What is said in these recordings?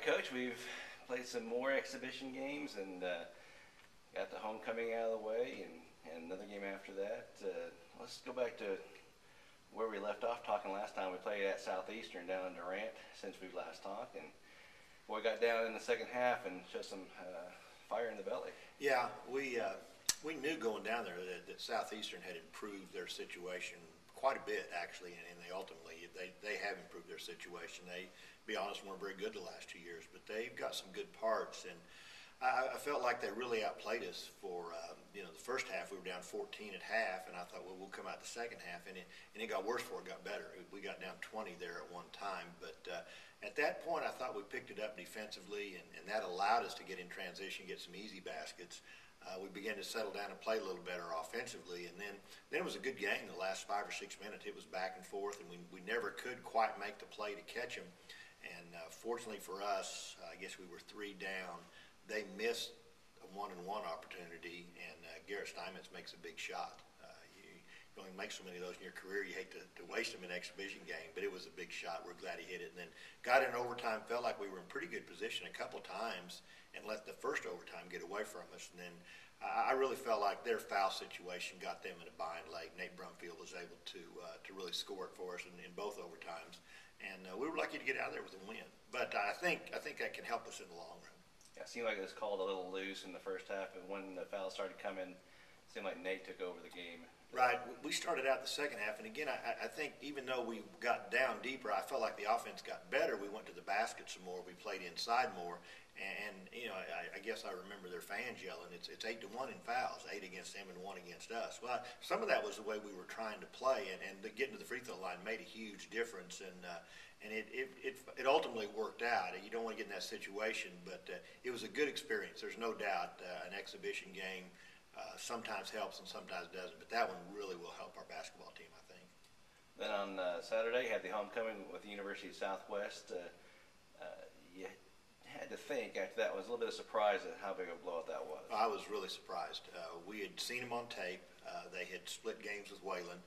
Coach, we've played some more exhibition games and got the homecoming out of the way and another game after that. Let's go back to where we left off talking last time. We played at Southeastern down in Durant since we last talked, and boy, got down in the second half and showed some fire in the belly. Yeah, we knew going down there that Southeastern had improved their situation quite a bit, actually, and they ultimately they have improved their situation. They, to be honest, weren't very good the last 2 years, but they've got some good parts, and I felt like they really outplayed us for the first half. We were down 14 at half, and I thought, well, we'll come out the second half, and it got worse before it got better. We got down 20 there at one time, but at that point, I thought we picked it up defensively, and that allowed us to get in transition, get some easy baskets. We began to settle down and play a little better offensively, and then it was a good game. The last 5 or 6 minutes, it was back and forth, and we never could quite make the play to catch them. And fortunately for us, I guess we were 3 down. They missed a 1-and-1 opportunity, and Garrett Steinmetz makes a big shot. You only make so many of those in your career. You hate to waste them in an exhibition game, but it was a big shot. We're glad he hit it. And then got in overtime, felt like we were in pretty good position a couple times and let the first overtime get away from us. And then I really felt like their foul situation got them in a bind late. Nate Brumfield was able to really score it for us in both overtimes. And we were lucky to get out of there with a win. But I think that can help us in the long run. Yeah, it seemed like it was called a little loose in the first half, and when the fouls started coming, it seemed like Nate took over the game. Right. We started out the second half, and again, I think even though we got down deeper, I felt like the offense got better. We went to the basket some more. We played inside more, and I guess I remember their fans yelling, "It's 8-1 in fouls, 8 against them and 1 against us." Well, some of that was the way we were trying to play, and getting to the free throw line made a huge difference, and it ultimately worked out. You don't want to get in that situation, but it was a good experience. There's no doubt an exhibition game sometimes helps and sometimes doesn't, but that one really will help our basketball team, I think. Then on Saturday, had the homecoming with the University of Southwest. You had to think after that was a little bit of surprise at how big a blowout that was. I was really surprised. We had seen them on tape. They had split games with Wayland.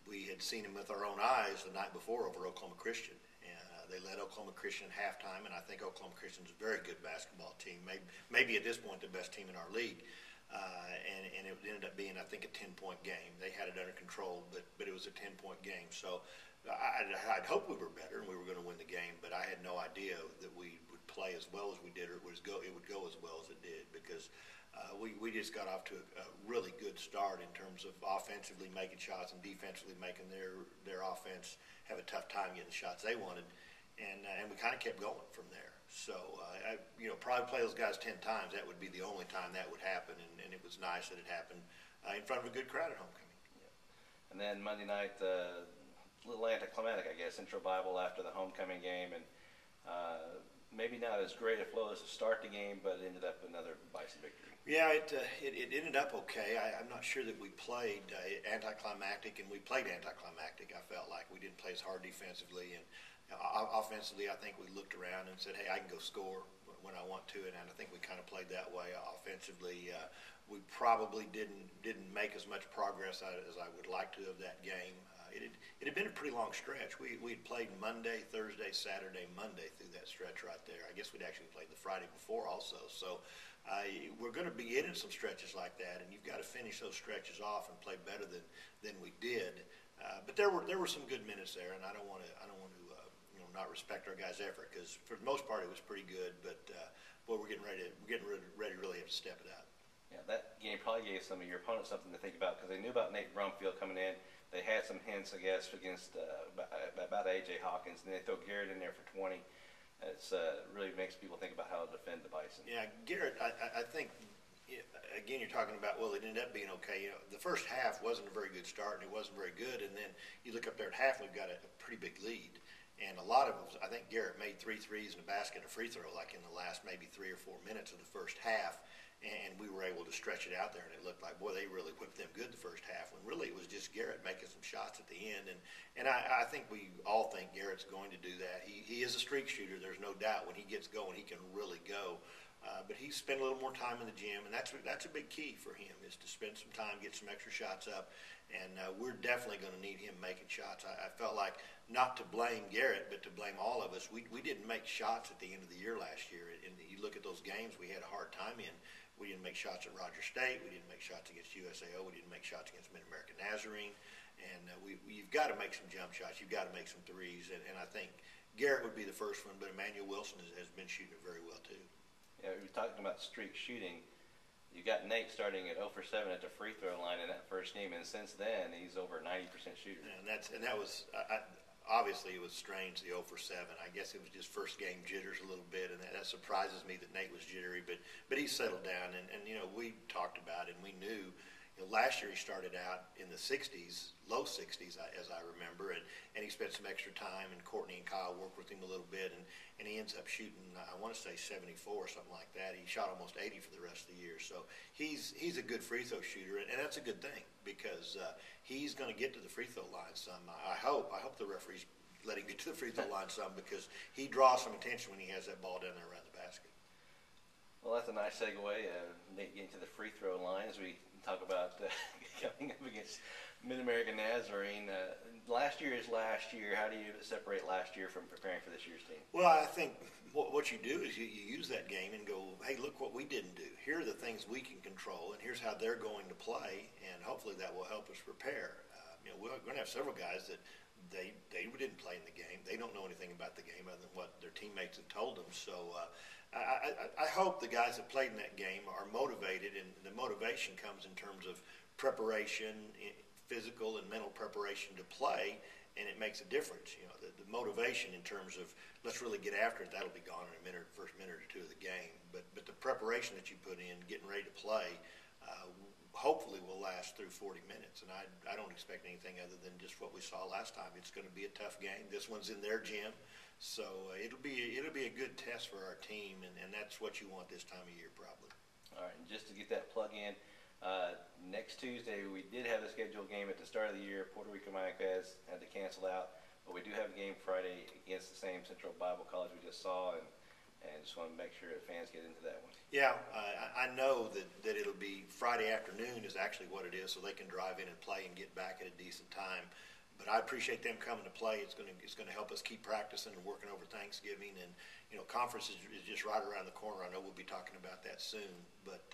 We had seen them with our own eyes the night before over Oklahoma Christian. They led Oklahoma Christian at halftime, and I think Oklahoma Christian is a very good basketball team, maybe at this point the best team in our league. And it ended up being, I think, a 10-point game. They had it under control, but it was a 10-point game. So I'd hoped we were better and we were going to win the game, but I had no idea that we would play as well as we did, or it would go as well as it did, because we just got off to a really good start in terms of offensively making shots and defensively making their offense have a tough time getting the shots they wanted, and we kind of kept going from there. So, probably play those guys 10 times. That would be the only time that would happen, and it was nice that it happened in front of a good crowd at homecoming. Yeah. And then Monday night, a little anticlimactic, I guess, Intro Bible after the homecoming game, and maybe not as great a flow as to start the game, but it ended up another Bison victory. Yeah, it ended up okay. I'm not sure that we played anticlimactic, and we played anticlimactic. I felt like we didn't play as hard defensively, and offensively, I think we looked around and said, "Hey, I can go score when I want to," and I think we kind of played that way. Offensively, we probably didn't make as much progress as I would like to of that game. It had been a pretty long stretch. We had played Monday, Thursday, Saturday, Monday through that stretch right there. I guess we'd actually played the Friday before also. So we're going to be in some stretches like that, and you've got to finish those stretches off and play better than we did. But there were some good minutes there, and I don't want to not respect our guys' effort, because for the most part it was pretty good. But boy, we're getting ready to really have to step it up. Yeah, that game probably gave some of your opponents something to think about, because they knew about Nate Brumfield coming in. They had some hints, I guess, against about A.J. Hawkins, and they throw Garrett in there for 20. It's really makes people think about how to defend the Bison. Yeah, Garrett, I think, again, you're talking about, well, it ended up being okay. The first half wasn't a very good start, and it wasn't very good. And then you look up there at half, we've got a pretty big lead. And a lot of them, I think Garrett made 3 threes in a basket and a free throw like in the last maybe 3 or 4 minutes of the first half. And we were able to stretch it out there, and it looked like, boy, they really whipped them good the first half, when really it was just Garrett making some shots at the end. And I think we all think Garrett's going to do that. He is a streak shooter, there's no doubt. When he gets going, he can really go. But he's spent a little more time in the gym, and that's a big key for him, is to spend some time, get some extra shots up, and we're definitely going to need him making shots. I felt like, not to blame Garrett, but to blame all of us, we didn't make shots at the end of the year last year. And you look at those games we had a hard time in. We didn't make shots at Rogers State. We didn't make shots against USAO. We didn't make shots against Mid-American Nazarene. And you've got to make some jump shots. You've got to make some threes. And I think Garrett would be the first one, but Emmanuel Wilson has been shooting it very well too. Yeah, we were talking about streak shooting. You got Nate starting at 0 for 7 at the free throw line in that first game, and since then he's over 90% shooter. And that was obviously it was strange, the 0 for 7. I guess it was just first game jitters a little bit, and that surprises me that Nate was jittery. But he settled down, and we talked about it, and we knew. Last year he started out in the 60s, low 60s, as I remember, and he spent some extra time, and Courtney and Kyle worked with him a little bit, and he ends up shooting, I want to say 74 or something like that. He shot almost 80 for the rest of the year. So he's a good free throw shooter, and that's a good thing, because he's going to get to the free throw line some. I hope the referees let him get to the free throw line some, because he draws some attention when he has that ball down there around the basket. Well, that's a nice segue, Nate, getting to the free throw line as we talk about coming up against Mid-American Nazarene. Last year is last year. How do you separate last year from preparing for this year's team? Well, I think what you do is you use that game and go, hey, look what we didn't do. Here are the things we can control, and here's how they're going to play, and hopefully that will help us prepare. We're going to have several guys that they didn't play in the game. They don't know anything about the game other than what their teammates have told them. So I hope the guys that played in that game are motivated, and the motivation comes in terms of preparation, physical and mental preparation to play, and it makes a difference. The motivation in terms of let's really get after it, that'll be gone in first minute or two of the game. But the preparation that you put in, getting ready to play, hopefully will last through 40 minutes. And I don't expect anything other than just what we saw last time. It's going to be a tough game. This one's in their gym. So it'll be a good test for our team, and that's what you want this time of year probably. All right, and just to get that plug in, next Tuesday we did have a scheduled game at the start of the year. Puerto Rico Micas had to cancel out, but we do have a game Friday against the same Central Bible College we just saw, and just want to make sure that fans get into that one. Yeah, I know that it'll be Friday afternoon is actually what it is, so they can drive in and play and get back at a decent time. But I appreciate them coming to play. It's going to help us keep practicing and working over Thanksgiving. And conference is just right around the corner. I know we'll be talking about that soon. But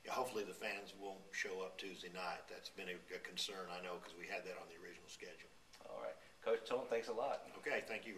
hopefully the fans won't show up Tuesday night. That's been a concern, I know, because we had that on the original schedule. All right, Coach Tolin, thanks a lot. Okay, thank you, Ray.